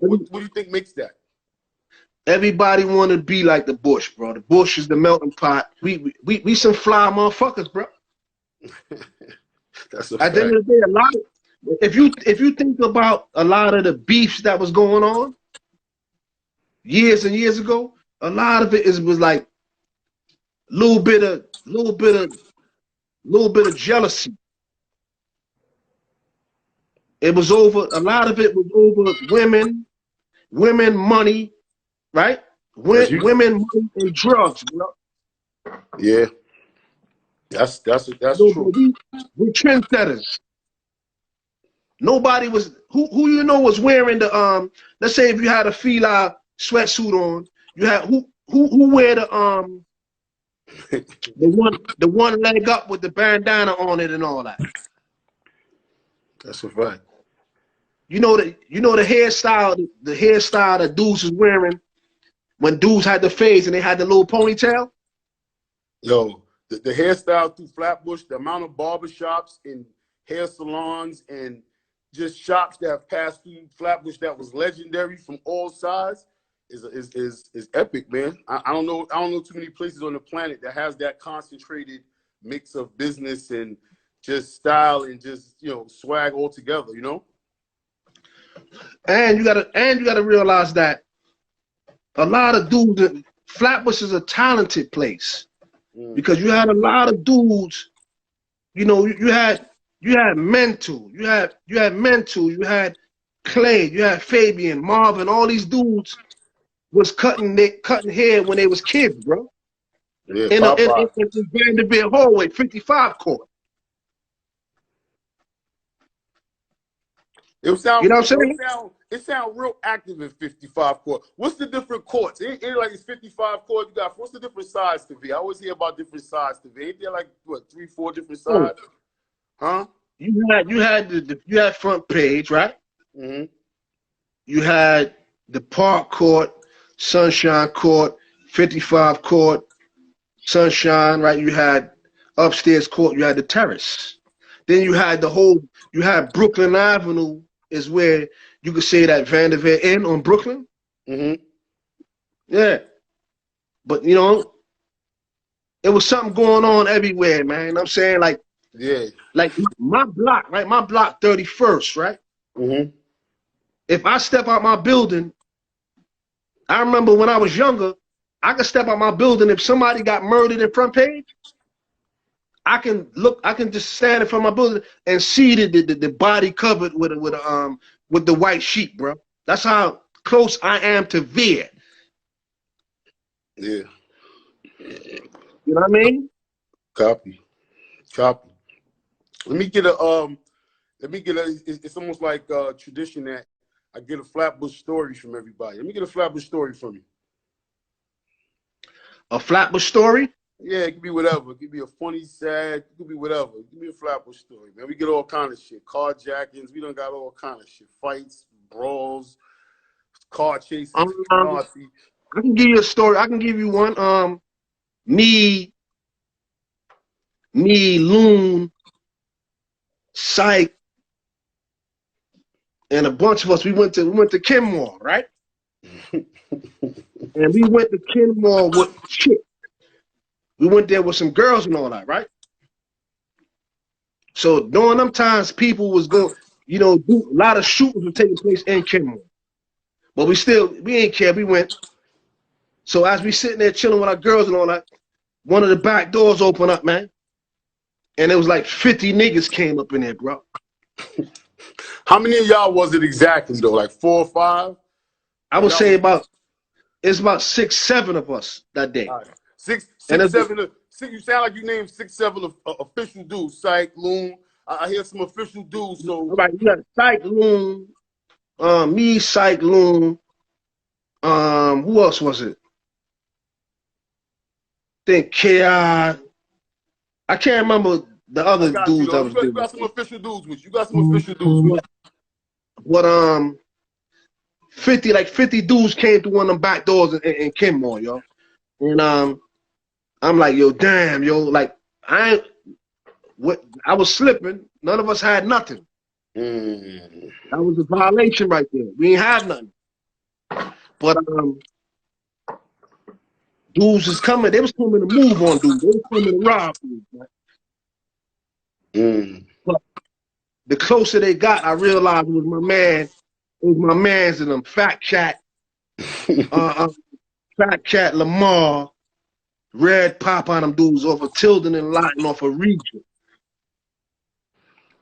What do you think makes that? Everybody want to be like the bush, bro. The bush is the melting pot. We some fly motherfuckers, bro. That's a At fact. the end of the day, a lot of, if you think about a lot of the beefs that was going on years and years ago, a lot of it was like little bit of jealousy. It was over. A lot of it was over women, money, right? Women, money, and drugs, bro. Yeah, that's true. We trendsetters. Nobody was who you know was wearing the let's say if you had a Fila sweatsuit on, you had who wear the one leg up with the bandana on it and all that. That's a fact. You know the hairstyle that dudes was wearing when dudes had the fades and they had the little ponytail. Yo, the hairstyle through Flatbush, the amount of barbershops and hair salons and just shops that have passed through Flatbush that was legendary from all sides is epic, man. I don't know too many places on the planet that has that concentrated mix of business and just style and just, you know, swag all together, you know? And you gotta realize that a lot of dudes, Flatbush is a talented place because you had a lot of dudes. You know, you had Mental, you had Clay, you had Fabian, Marvin. All these dudes was cutting hair when they was kids, bro. Yeah, in Vanderbilt hallway, 55 court. It sound, you know what I'm saying? It sound real active in 55 court. What's the different courts? Ain't like it's 55 court. You got what's the different sides to be? I always hear about different sides to be. Ain't there like what 3, 4 different sides? Huh? You had front page, right? Mm-hmm. You had the Park Court, Sunshine Court, 55 Court, Sunshine, right? You had upstairs court. You had the terrace. Then you had Brooklyn Avenue is where you could say that Vanderbilt Inn on Brooklyn. Mm-hmm. Yeah. But, you know, it was something going on everywhere, man. You know what I'm saying? Like, yeah. Like my block, right? My block 31st, right? Mm-hmm. If I step out my building, I remember when I was younger, I could step out my building. If somebody got murdered in front page, I can just stand in front of my building and see the body covered with the white sheet, bro. That's how close I am to Veer. Yeah. You know what I mean? Copy. Let me get it's almost like a tradition that I get a Flatbush story from everybody. Let me get a Flatbush story from you. A Flatbush story? Yeah, it could be whatever. It could be a funny, sad, it could be whatever. Give me a Flatbush story, man. We get all kind of shit. Carjackings, we done got all kind of shit. Fights, brawls, car chases. I can give you a story. I can give you one. Me, Loon, Psych, and a bunch of us. We went to Kenmore, right? And we went to Kenmore with chicks. We went there with some girls and all that, right? So during them times, people was going, you know, a lot of shootings were taking place in Kenmore. But we ain't care. We went. So as we sitting there chilling with our girls and all that, one of the back doors opened up, man. And it was like 50 niggas came up in there, bro. How many of y'all was it exactly though? Like 4 or 5? I would say it's about 6, 7 of us that day. Right. 6, 7. You sound like you named 6, 7 official dudes. Psych, Loon. I hear some official dudes. So right, you got Psych, Loon, me, Psych, Loon. Who else was it? Think Ki. I can't remember the other dudes that was there. You got some official dudes with you. Got some official dudes with you. But 50 dudes came through one of them back doors in Kenmore, yo. And I'm like, yo, damn, yo, like I was slipping. None of us had nothing. That was a violation right there. We ain't have nothing. But dudes is coming. They was coming to move on dudes. They was coming to rob dudes, man. But the closer they got, I realized it was my man. It was my man's in them Fat Cat, Fat Cat Lamar, Red Pop on them dudes off of Tilden and Lawton off of Regent.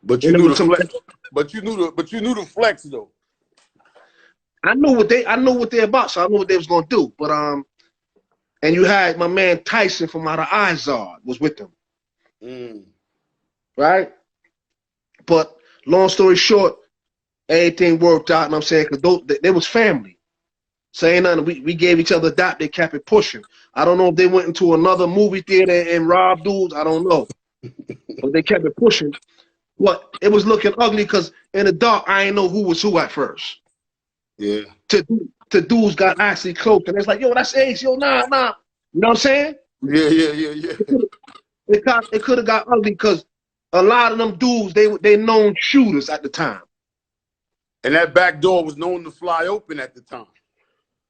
But you knew the flex. But you knew the flex though. I knew what they're about, so I knew what they was gonna do. But and you had my man Tyson from out of Izard was with them. Right? But long story short, everything worked out, and I'm saying, because they was family. So ain't nothing, we gave each other a dap, they kept it pushing. I don't know if they went into another movie theater and robbed dudes, I don't know. But they kept it pushing. But it was looking ugly because in the dark, I ain't know who was who at first. Yeah. To dudes got actually close, and it's like, yo, that's Ace, yo, nah. You know what I'm saying? Yeah. It could have got ugly because a lot of them dudes, they known shooters at the time. And that back door was known to fly open at the time.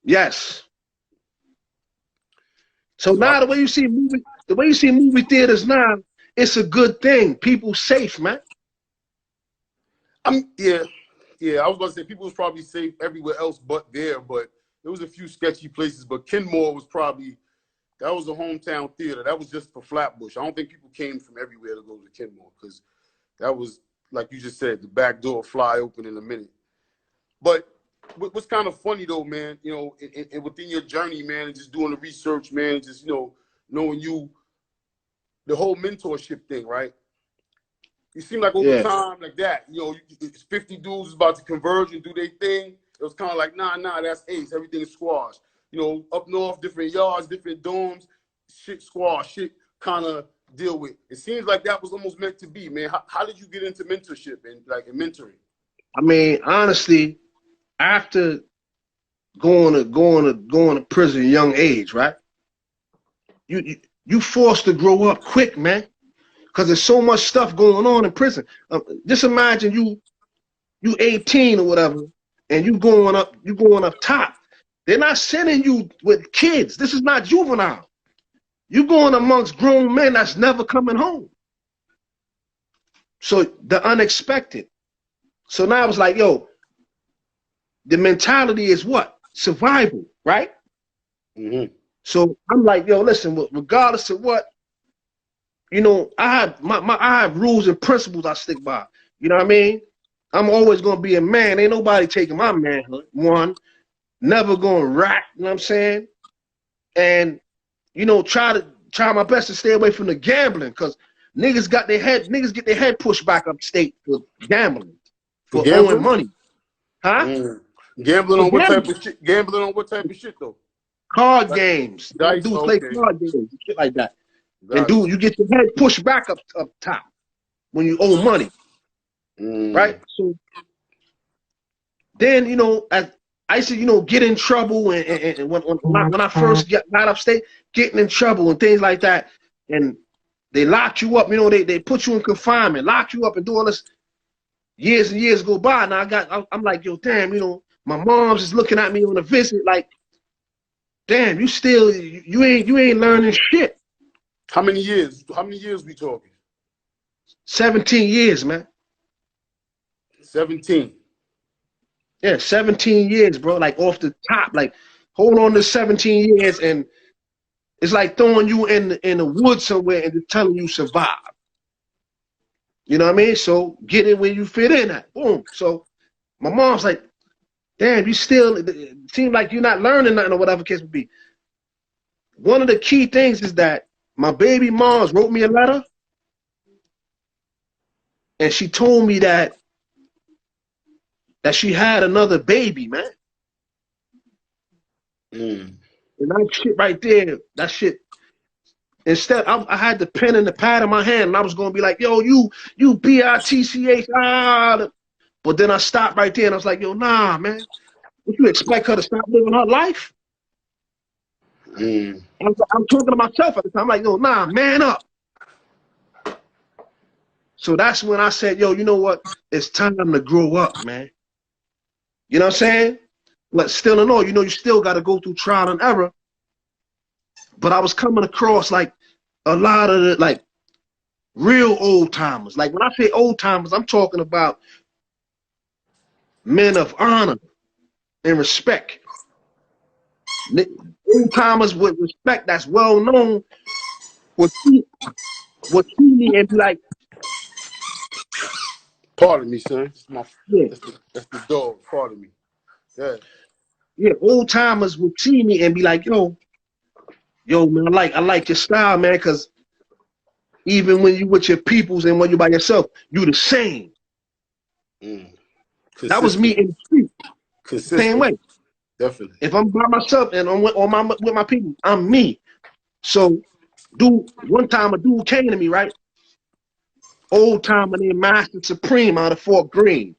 Yes. So now the way you see movie theaters now, it's a good thing. People safe, man. Yeah, I was gonna say people was probably safe everywhere else but there, but there was a few sketchy places. But Kenmore was that was a hometown theater. That was just for Flatbush. I don't think people came from everywhere to go to Kenmore because that was, like you just said, the back door fly open in a minute. But what's kind of funny though, man, you know, and within your journey, man, and just doing the research, man, and just, you know, knowing the whole mentorship thing, right? You seem like over time, like that, you know, 50 dudes is about to converge and do their thing. It was kind of like, nah, that's Ace. Everything's squash. You know, up north, different yards, different dorms, shit squash, shit kind of deal with. It seems like that was almost meant to be, man. How did you get into mentorship and mentoring? I mean, honestly, after going to prison at a young age, right? You forced to grow up quick, man. Because there's so much stuff going on in prison. Just imagine you 18 or whatever, and you going up top. They're not sending you with kids. This is not juvenile. You going amongst grown men that's never coming home. So the unexpected. So now it's like, yo, the mentality is what? Survival, right? So I'm like, yo, listen, regardless of what, you know, I have rules and principles I stick by. You know what I mean? I'm always gonna be a man. Ain't nobody taking my manhood. One, never gonna rat. You know what I'm saying? And you know, try my best to stay away from the gambling, because niggas get their head pushed back upstate for gambling, for owing money, huh? Gambling on what type of shit? Gambling on what type of shit though? Card games. Dice, Dudes play card games, shit like that. And Gotcha. you get your head pushed back up top when you owe money, right? So then, you know, I used to, you know, get in trouble, and when I first got upstate, getting in trouble and things like that, and they lock you up. You know, they put you in confinement, lock you up, and do all this. Years and years go by, and I'm like, yo, damn, you know, my mom's just looking at me on a visit, like, damn, you ain't learning shit. How many years? How many years we talking? 17 years, man. 17. Yeah, 17 years, bro. Like off the top, like hold on to 17 years, and it's like throwing you in the woods somewhere and just telling you survive. You know what I mean? So get in where you fit in at. Boom. So my mom's like, damn, it seems like you're not learning nothing or whatever case would be. One of the key things is that my baby moms wrote me a letter, and she told me that she had another baby, man. And that shit right there, that shit. Instead, I had the pen and the pad in my hand, and I was gonna be like, yo, you bitch, but then I stopped right there, and I was like, yo, nah, man. Would you expect her to stop living her life? I'm talking to myself at the time. I'm like, yo, nah, man up. So that's when I said, yo, you know what? It's time to grow up, man. You know what I'm saying? But still in all, you know, you still got to go through trial and error. But I was coming across like a lot of the like real old timers. Like when I say old timers, I'm talking about men of honor and respect. Old timers with respect that's well known would see me and be like, Pardon me, son. yeah, That's the dog. Pardon me. Yeah. yeah. Old timers would see me and be like, yo, man, I like your style, man, because even when you with your peoples and when you by yourself, you the same. That was me in the street. Consistent. Same way. Definitely. If I'm by myself and I'm with my people, I'm me. So, one time a dude came to me, right? Old timer named Master Supreme out of Fort Greene.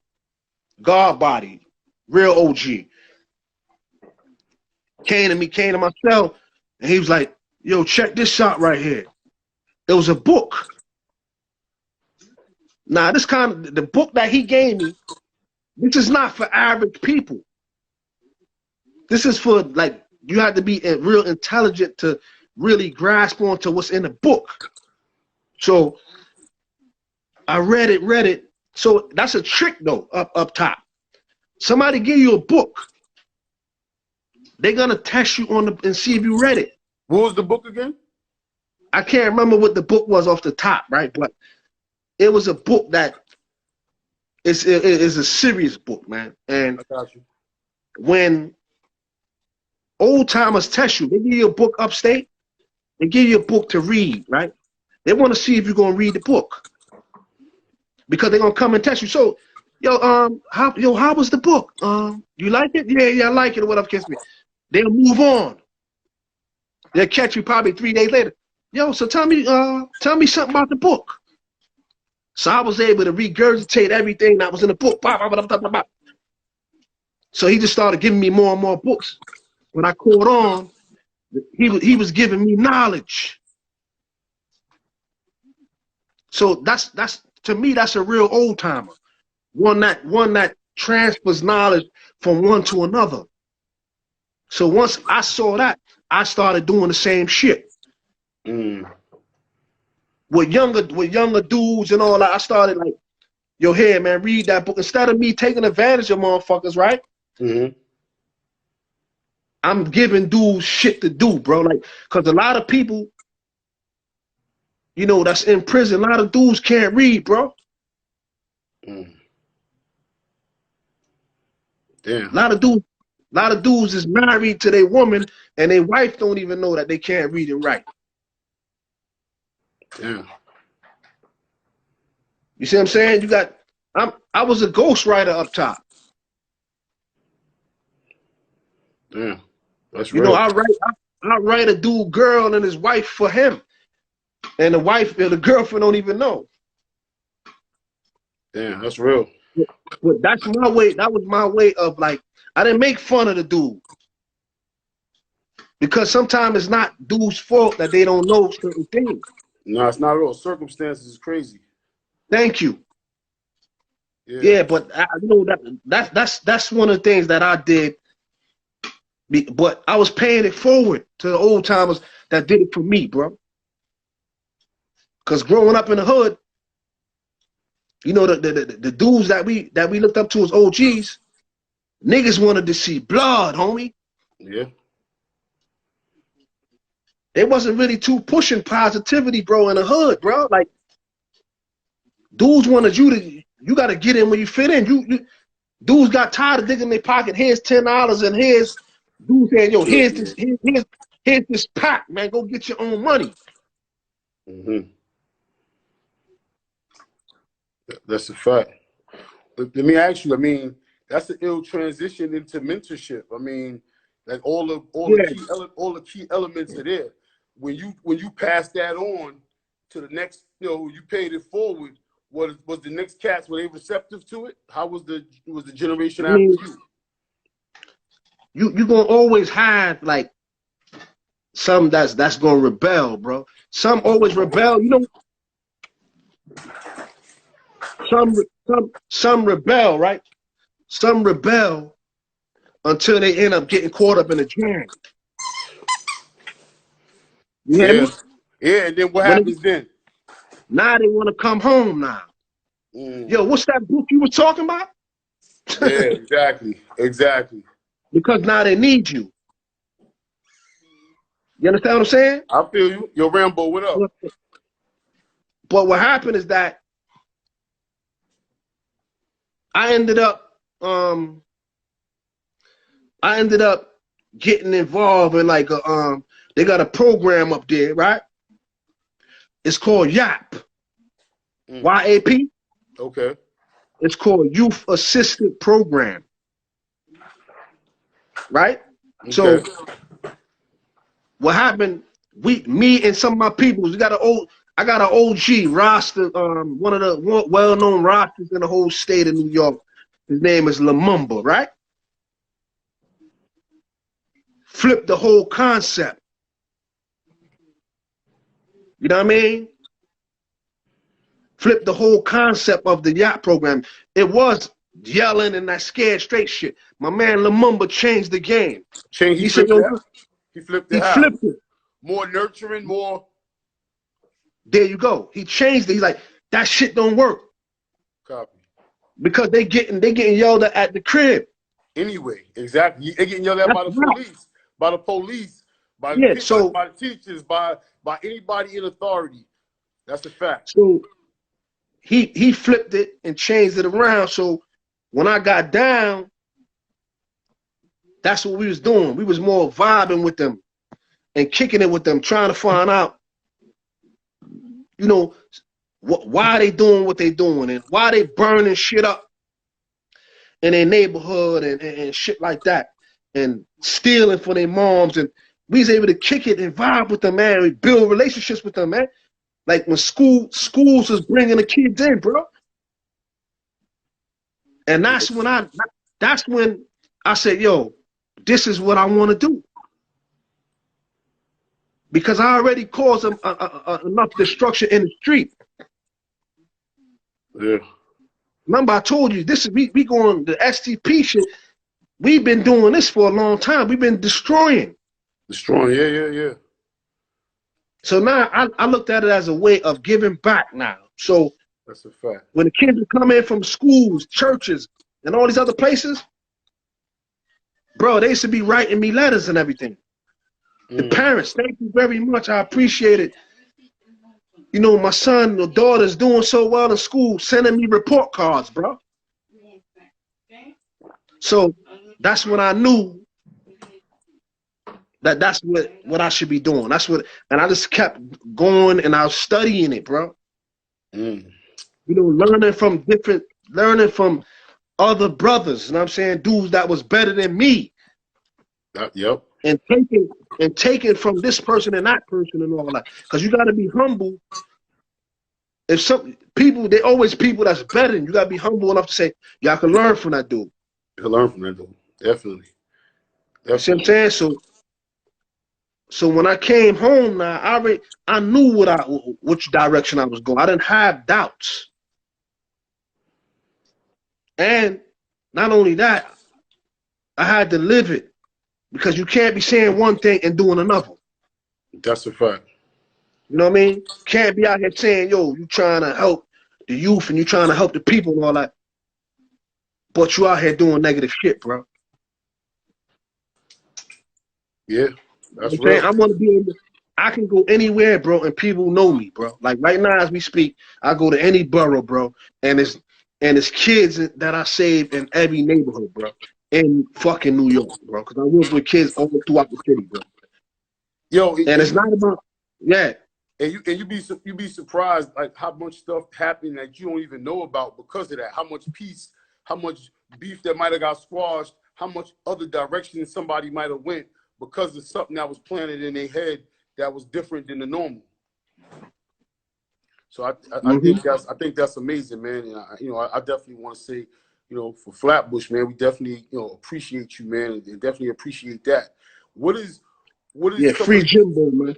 God body, real OG. Came to my cell, and he was like, yo, check this out right here. It was a book. Now, the book that he gave me, this is not for average people. This is for, like, you have to be real intelligent to really grasp onto what's in the book. So I read it. So that's a trick though, up top. Somebody give you a book. They're gonna test you and see if you read it. What was the book again? I can't remember what the book was off the top, right? But it was a book that is a serious book, man. And I got you. when old timers test you, they give you a book upstate, they give you a book to read, right? They want to see if you're gonna read the book. Because they're gonna come and test you. So, how was the book? You like it? Yeah, I like it, or whatever kiss me. They'll move on. They'll catch you probably 3 days later. Yo, so tell me something about the book. So I was able to regurgitate everything that was in the book. So he just started giving me more and more books. When I caught on, he was giving me knowledge. So that's to me, that's a real old timer. One that transfers knowledge from one to another. So once I saw that, I started doing the same shit. With younger dudes and all that, I started like, yo, here, man, read that book. Instead of me taking advantage of motherfuckers, right? I'm giving dudes shit to do, bro. Like, cause a lot of people, you know, that's in prison, a lot of dudes can't read, bro. Damn. A lot of dudes is married to their woman and their wife don't even know that they can't read and write. Damn. You see what I'm saying? I was a ghostwriter up top. Damn. That's you real. know, I write a dude girl and his wife for him. And the girlfriend don't even know. Damn, that's real. But that's my way. That was my way of like, I didn't make fun of the dude. Because sometimes it's not dude's fault that they don't know certain things. No, it's not at all. Circumstances is crazy. Thank you. Yeah, but you know that's one of the things that I did. But I was paying it forward to the old timers that did it for me, bro. Cause growing up in the hood, you know, the dudes that we looked up to as OGs, niggas wanted to see blood, homie. Yeah. They wasn't really too pushing positivity, bro, in the hood, bro. Like, dudes wanted you got to get in where you fit in. Dudes got tired of digging in their pocket. Here's $10 and here's dudes saying, yo, here's this pack, man. Go get your own money. That's a fact. Let me ask you. I mean, that's an ill transition into mentorship. I mean, like all the key elements are there. When you pass that on to the next, you know, you paid it forward. Was the next cats, were they receptive to it? How was the generation after you? You're gonna always have like some that's gonna rebel, bro. Some always rebel, you know. Some rebel, right? Some rebel until they end up getting caught up in a jam. You hear Yeah. me? Yeah, and then what happens then? Now they want to come home now. Yo, what's that book you were talking about? Yeah, exactly. Exactly. Because now they need you. You understand what I'm saying? I feel you. Yo, Rambo, what up? But what happened is that I ended up getting involved in like a they got a program up there, right? It's called YAP. YAP. Okay. It's called Youth Assisted Program. Right? Okay. So what happened, me and some of my people, I got an OG roster, one of the well-known rosters in the whole state of New York. His name is Lumumba, right? Flip the whole concept. You know what I mean? Flip the whole concept of the yacht program. It was yelling and that scared straight shit. My man Lumumba changed the game. He said, he flipped it. Flipped it. More nurturing, more. There you go. He changed it. He's like, that shit don't work. Copy. Because they getting yelled at the crib. Anyway, exactly. They getting yelled at by the police, by the teachers, by anybody in authority. That's a fact. So he flipped it and changed it around. So when I got down, that's what we was doing. We was more vibing with them and kicking it with them, trying to find out, you know, why they doing what they doing and why they burning shit up in their neighborhood and shit like that, and stealing for their moms. And we was able to kick it and vibe with them, man. We build relationships with them, man. Like when schools was bringing the kids in, bro. And that's when I said, yo, this is what I want to do. Because I already caused them enough destruction in the street. Yeah. Remember, I told you this is we going the STP shit. We've been doing this for a long time. We've been destroying. Yeah. So now I looked at it as a way of giving back now. So that's a fact. When the kids come in from schools, churches, and all these other places, bro, they used to be writing me letters and everything. The parents, thank you very much. I appreciate it. You know, my son or daughter's doing so well in school, sending me report cards, bro. So that's when I knew that's what I should be doing. That's what, and I just kept going and I was studying it, bro. You know, learning from other brothers, you know what I'm saying? Dudes that was better than me. Yep. And taking from this person and that person and all that. Because you got to be humble. If some people, they always people that's better than you, got to be humble enough to say, y'all can learn from that dude. You can learn from that dude. Definitely. You see what I'm saying? So when I came home now, I knew which direction I was going. I didn't have doubts. And not only that, I had to live it. Because you can't be saying one thing and doing another. That's a fact. You know what I mean? Can't be out here saying, yo, you trying to help the youth and you trying to help the people and all that. But you out here doing negative shit, bro. Yeah, that's real. I want to be able, I can go anywhere, bro, and people know me, bro. Like right now as we speak, I go to any borough, bro, and it's kids that I save in every neighborhood, bro. In fucking New York, bro, because I work with kids all throughout the city, bro. Yo, and it's not about, yeah. And you be surprised like how much stuff happened that you don't even know about because of that. How much peace, how much beef that might have got squashed, how much other direction somebody might have went because of something that was planted in their head that was different than the normal. So I think that's amazing, man. And I definitely want to say, for Flatbush, man, we definitely, appreciate you, man, and definitely appreciate that. What is free Jimbo, man.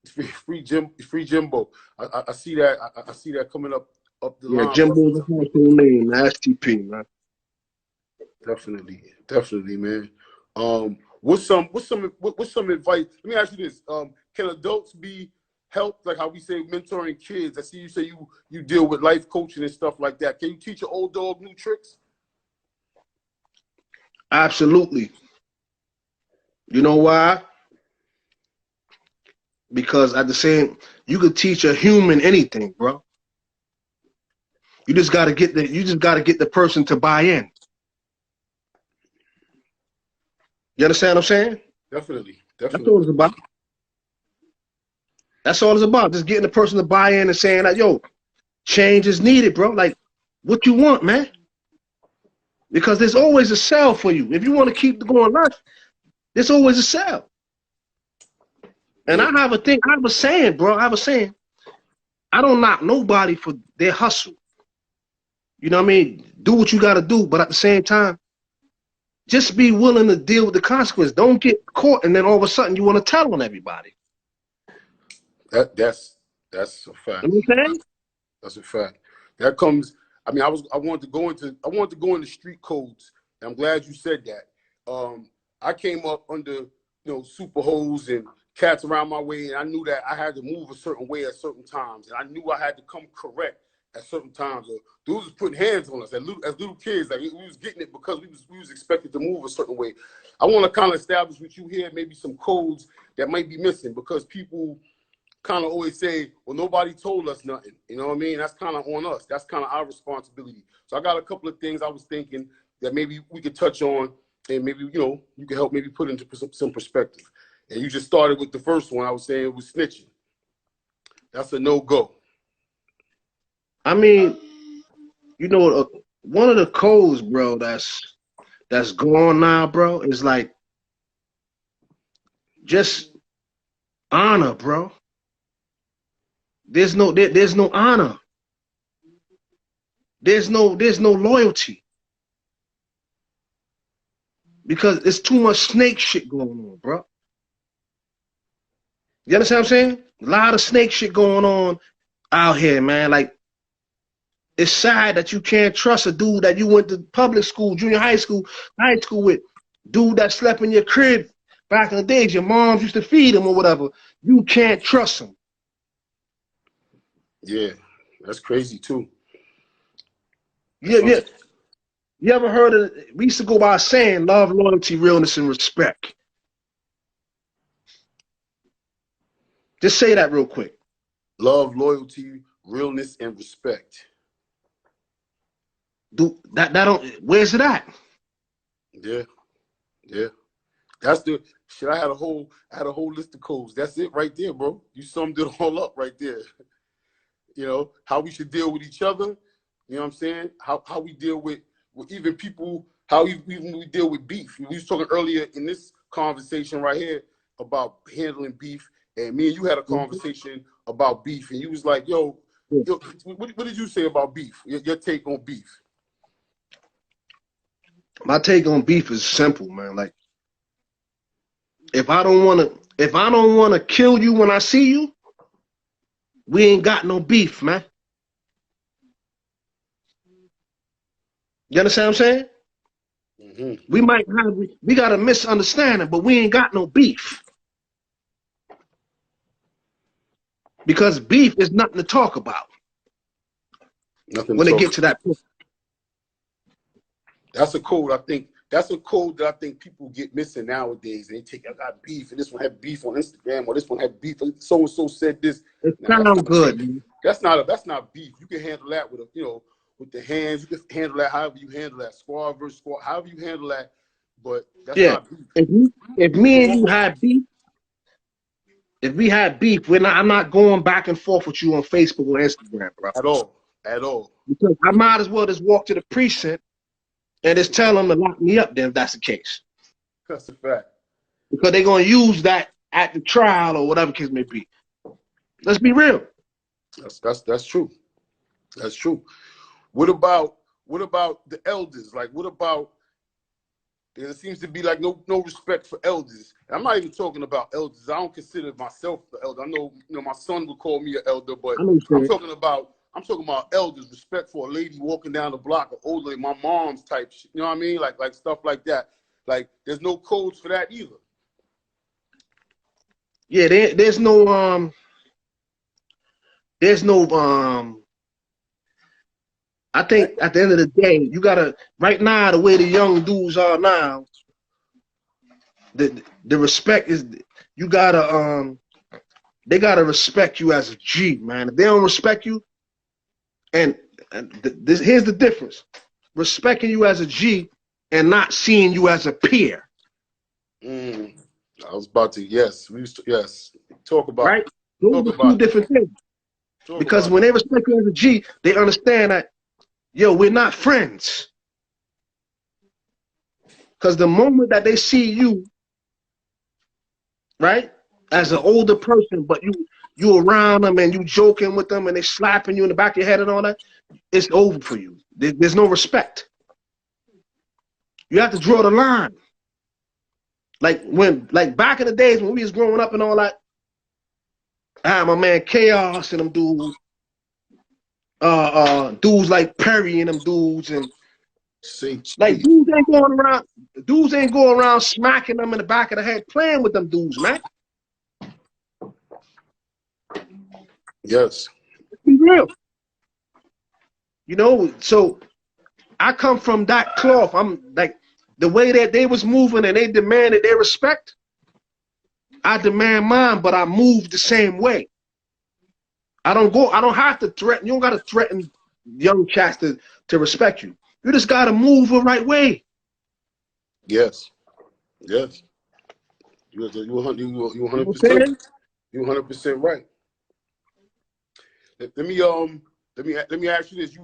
Free Jimbo. I see that. I see that coming up the line. Yeah, Jimbo's a household name, the STP, man. Definitely, definitely, man. What's some advice? Let me ask you this: can adults be helped, like how we say mentoring kids? I see you say you deal with life coaching and stuff like that. Can you teach an old dog new tricks? Absolutely. You know why? Because at the same, you could teach a human anything, bro. You just gotta get the person to buy in. You understand what I'm saying? Definitely, That's all definitely. it's about. That's all it's about. Just getting the person to buy in and saying like, yo, change is needed, bro. Like, what you want, man? Because there's always a sell for you. If you want to keep going left, there's always a sell. And Yeah. I have a saying, bro. I have a saying. I don't knock nobody for their hustle. You know what I mean? Do what you gotta do, but at the same time, just be willing to deal with the consequence. Don't get caught and then all of a sudden you want to tell on everybody. That's a fact. You know what I'm saying? That's a fact. That comes. I mean, I wanted to go into street codes. And I'm glad you said that. I came up under super hoes and cats around my way, and I knew that I had to move a certain way at certain times, and I knew I had to come correct at certain times. Dudes was putting hands on us as little kids. Like we was getting it because we was expected to move a certain way. I want to kind of establish with you here maybe some codes that might be missing because people kind of always say, well, nobody told us nothing. You know what I mean? That's kind of on us. That's kind of our responsibility. So I got a couple of things I was thinking that maybe we could touch on and maybe, you can help maybe put into some perspective. And you just started with the first one I was saying was snitching. That's a no-go. I mean, one of the codes, bro, that's going now, bro, is like just honor, bro. There's no honor. There's no loyalty. Because it's too much snake shit going on, bro. You understand what I'm saying? A lot of snake shit going on out here, man. Like, it's sad that you can't trust a dude that you went to public school, junior high school with. Dude that slept in your crib back in the days. Your moms used to feed him or whatever. You can't trust him. Yeah, that's crazy too. Yeah. You ever heard of, we used to go by saying love, loyalty, realness, and respect. Just say that real quick. Love, loyalty, realness, and respect. That don't, where's it at? Yeah. That's the shit. I had a whole list of codes. That's it right there, bro. You summed it all up right there. How we should deal with each other. You know what I'm saying? How we deal with even people, how even we deal with beef. We was talking earlier in this conversation right here about handling beef, and me and you had a conversation about beef, and you was like, yo, what did you say about beef? Your take on beef? My take on beef is simple, man. Like, if I don't want to kill you when I see you, we ain't got no beef, man. You understand what I'm saying? Mm-hmm. We got a misunderstanding, but we ain't got no beef. Because beef is nothing to talk about. Nothing when it gets to that point. That's a code that I think people get missing nowadays. They I got beef, and this one had beef on Instagram, or this one had beef, and so and so said this. It sounds good, man. That's not beef. You can handle that with with the hands. You can handle that however you handle that, squad versus squad, however you handle that. But that's not beef. If me and you had beef, if we had beef, I'm not going back and forth with you on Facebook or Instagram, bro. At all. Because I might as well just walk to the precinct and just tell them to lock me up then if that's the case. That's a fact. Because they're going to use that at the trial or whatever case may be. Let's be real. That's true. That's true. What about the elders? Like, what about, there seems to be like no respect for elders. And I'm not even talking about elders. I don't consider myself the elder. I know, my son would call me an elder, but I'm talking about I'm talking about elders, respect for a lady walking down the block, or older, like my mom's type shit. You know what I mean? Like stuff like that. Like there's no codes for that either. Yeah, there's no I think at the end of the day, you gotta, right now, the way the young dudes are now, the respect is, you gotta they gotta respect you as a G, man. If they don't respect you, and here's the difference: respecting you as a G and not seeing you as a peer. I was about to, yes, talk about, right? Those are two different things. Because when they respect you as a G, they understand that, yo, we're not friends. Because the moment that they see you, right, as an older person, but you around them and you joking with them and they slapping you in the back of your head and all that, it's over for you. There's no respect. You have to draw the line. Like back in the days when we was growing up and all that, I had my man Chaos and them dudes, dudes like Perry and them dudes, and like dudes ain't going around smacking them in the back of the head, playing with them dudes, man. Yes. Let's be real. You know, so I come from that cloth. I'm like, the way that they was moving and they demanded their respect, I demand mine, but I move the same way. I don't have to threaten. You don't got to threaten young cats to respect you. You just got to move the right way. Yes. Yes. You 100%. You 100% right. Let me ask you this.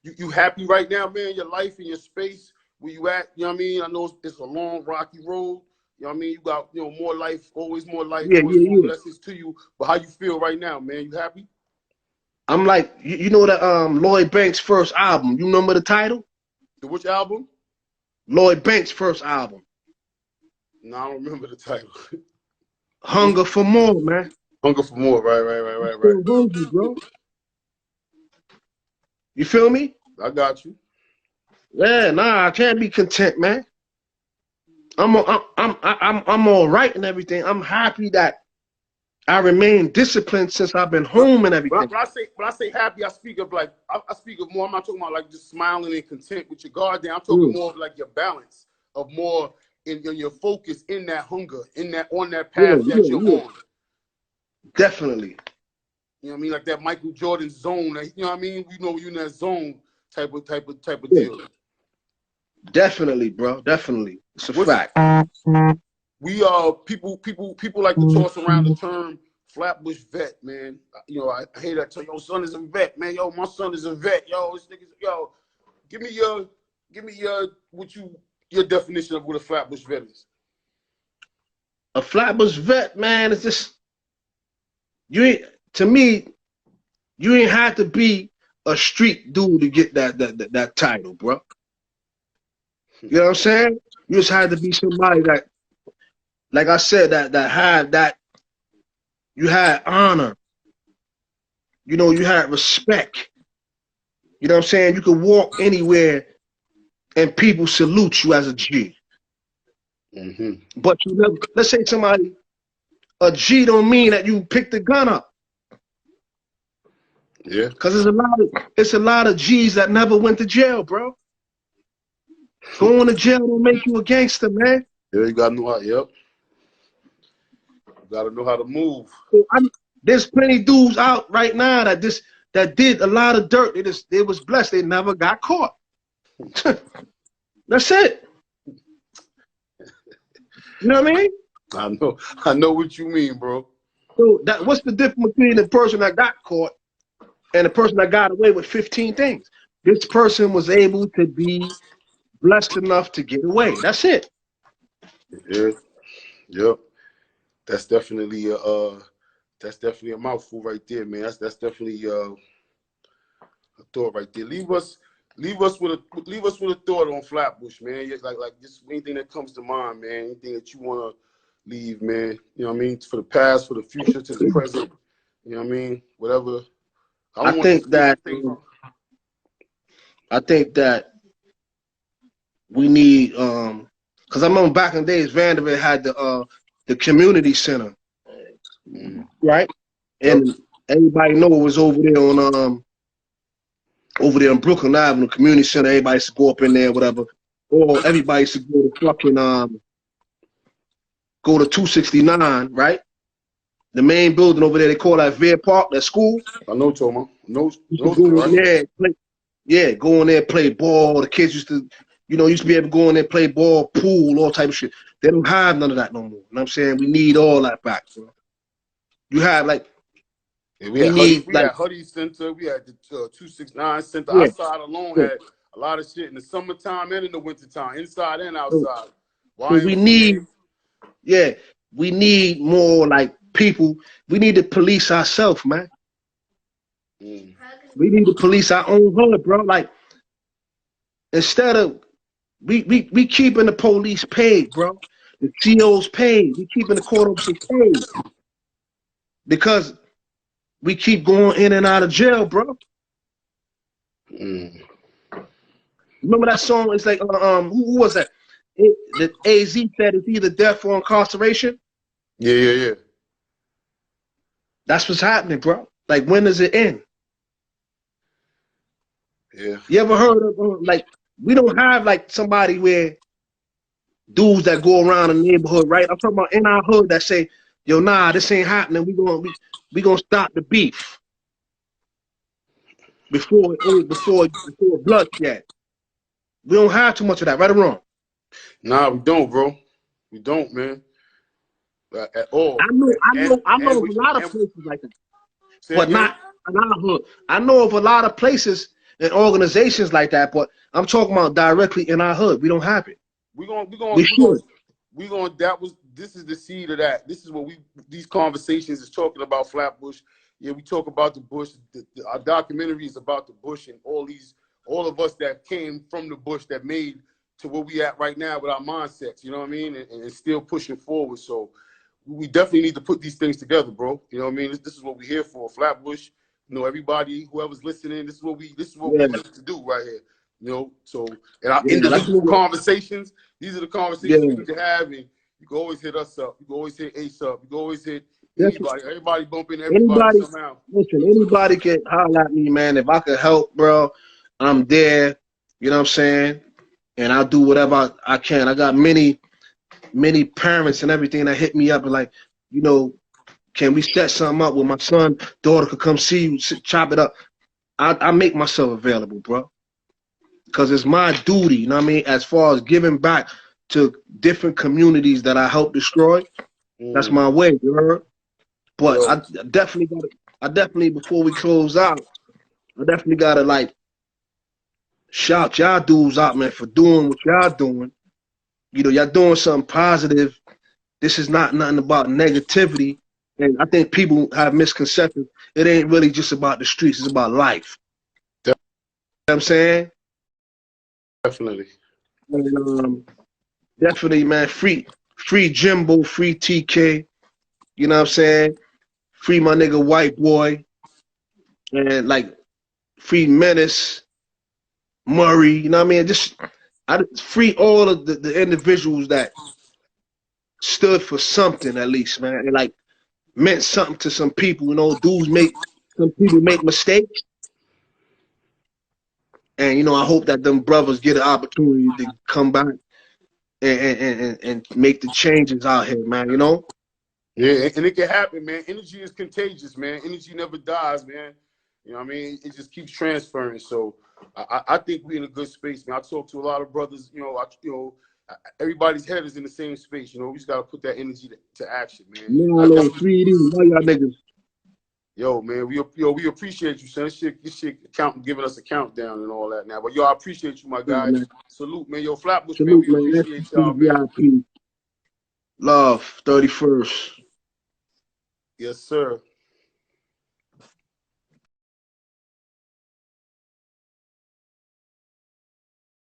You happy right now, man? Your life and your space, where you at? You know what I mean? I know it's a long, rocky road. You know what I mean? You got, you know, more life, always more life, always more blessings to you. But how you feel right now, man? You happy? I'm like, you know that Lloyd Banks' first album. You remember the title? Which album? Lloyd Banks' first album. No, I don't remember the title. Hunger for More, man. Hunger for More, right. Hungry, bro. You feel me? I got you. Yeah, nah, I can't be content, man. I'm all right and everything. I'm happy that I remain disciplined since I've been home and everything. When I say happy, I speak of like, I speak of more. I'm not talking about like just smiling and content with your guard down. I'm talking more of like your balance, of more in your focus, in that hunger, on that path that you're on. Definitely. You know what I mean? Like that Michael Jordan zone. You know what I mean? You know, you're in that zone type of deal. Definitely, bro. Definitely. It's a fact. We people like to toss around the term Flatbush vet, man. You know, I hear that term. Yo, son is a vet, man. Yo, my son is a vet. Yo, this nigga's, yo, give me your definition of what a Flatbush vet is. A Flatbush vet, man, is just, to me, you ain't had to be a street dude to get that title, bro. You know what I'm saying? You just had to be somebody that, like I said, that had that, you had honor. You know, you had respect. You know what I'm saying? You could walk anywhere and people salute you as a G. But you never, let's say somebody, a G don't mean that you pick the gun up. Yeah. Because it's a lot of G's that never went to jail, bro. Going to jail don't make you a gangster, man. Yeah, you gotta know how. Yep. You gotta know how to move. So there's plenty dudes out right now that did a lot of dirt. They was blessed. They never got caught. That's it. You know what I mean? I know what you mean, bro. So what's the difference between the person that got caught and the person that got away with 15 things? This person was able to be blessed enough to get away. That's it. Yeah. Yep. That's definitely a mouthful right there, man. That's definitely a thought right there. Leave us with a thought on Flatbush, man. Like just anything that comes to mind, man. Anything that you wanna leave, man. You know what I mean? For the past, for the future, to the present. You know what I mean? Whatever I think that we need because I remember back in the days Vanderbilt had the community center, right? And everybody know it was over there in Brooklyn Avenue, community center. Everybody used to go up in there, whatever. Or everybody used to go to fucking go to 269, right? The main building over there, they call that Veer Park, that school. I know, Toma. No, go in there, go in there, play ball. The kids used to, used to be able to go in there, play ball, pool, all type of shit. They don't have none of that no more. You know what I'm saying? We need all that back, bro. You have we had Huddy Center, we had the 269 Center. Our side alone had a lot of shit in the summertime and in the wintertime, inside and outside. So we need more like people. We need to police ourselves, man. We need to police our own hood, bro. Like, instead of we keeping the police paid, bro. The COs paid. We keeping the court officers paid. Because we keep going in and out of jail, bro. Remember that song? It's like who was that? The AZ said it's either death or incarceration. Yeah. That's what's happening, bro. Like, when does it end? Yeah. You ever heard of like, we don't have like somebody where dudes that go around the neighborhood, right? I'm talking about in our hood that say, yo, nah, this ain't happening. We gonna stop the beef before bloodshed. We don't have too much of that, right or wrong? Nah, we don't, bro. We don't, man. At all. I know of a lot of places like that, but not in our hood. I know of a lot of places and organizations like that, but I'm talking about directly in our hood. We don't have it. This is the seed of that. This is what these conversations is talking about Flatbush. Yeah, we talk about the bush. Our documentary is about the bush and all of us that came from the bush that made to where we at right now with our mindsets, you know what I mean? And still pushing forward. So we definitely need to put these things together, bro. You know what I mean? This is what we're here for. Flatbush, everybody, whoever's listening, this is what we need to do right here. So in our individual conversations, these are the conversations we need to have, and you can always hit us up. You can always hit Ace up. You can always hit anybody. Everybody bump into everybody somehow. Listen, anybody can holler at me, man. If I could help, bro, I'm there. You know what I'm saying? And I'll do whatever I can. I got many parents and everything that hit me up and like, can we set something up where my son, daughter could come see you, chop it up? I make myself available, bro. Because it's my duty, you know what I mean? As far as giving back to different communities that I helped destroy, that's my way, you heard? But I definitely, before we close out, I definitely gotta like shout y'all dudes out, man, for doing what y'all doing. Y'all doing something positive. This is not nothing about negativity. And I think people have misconceptions. It ain't really just about the streets. It's about life. You know what I'm saying? Definitely. And, definitely, man. Free Jimbo, free TK. You know what I'm saying? Free my nigga White Boy. And like, free Menace, Murray. You know what I mean? I free all of the individuals that stood for something, at least, man. And like meant something to some people. Some people make mistakes. And I hope that them brothers get an opportunity to come back and make the changes out here, man, Yeah, and it can happen, man. Energy is contagious, man. Energy never dies, man. You know what I mean? It just keeps transferring. So I think we're in a good space, man. I talk to a lot of brothers, everybody's head is in the same space, we just gotta put that energy to action, man. No, 3D, why y'all niggas? Yo, man, we appreciate you, son. This shit giving us a countdown and all that now. But I appreciate you, my guy. Salute, man. Yo, Flatbush, salute, man. We appreciate y'all, man. VIP. Love, 31st. Yes, sir.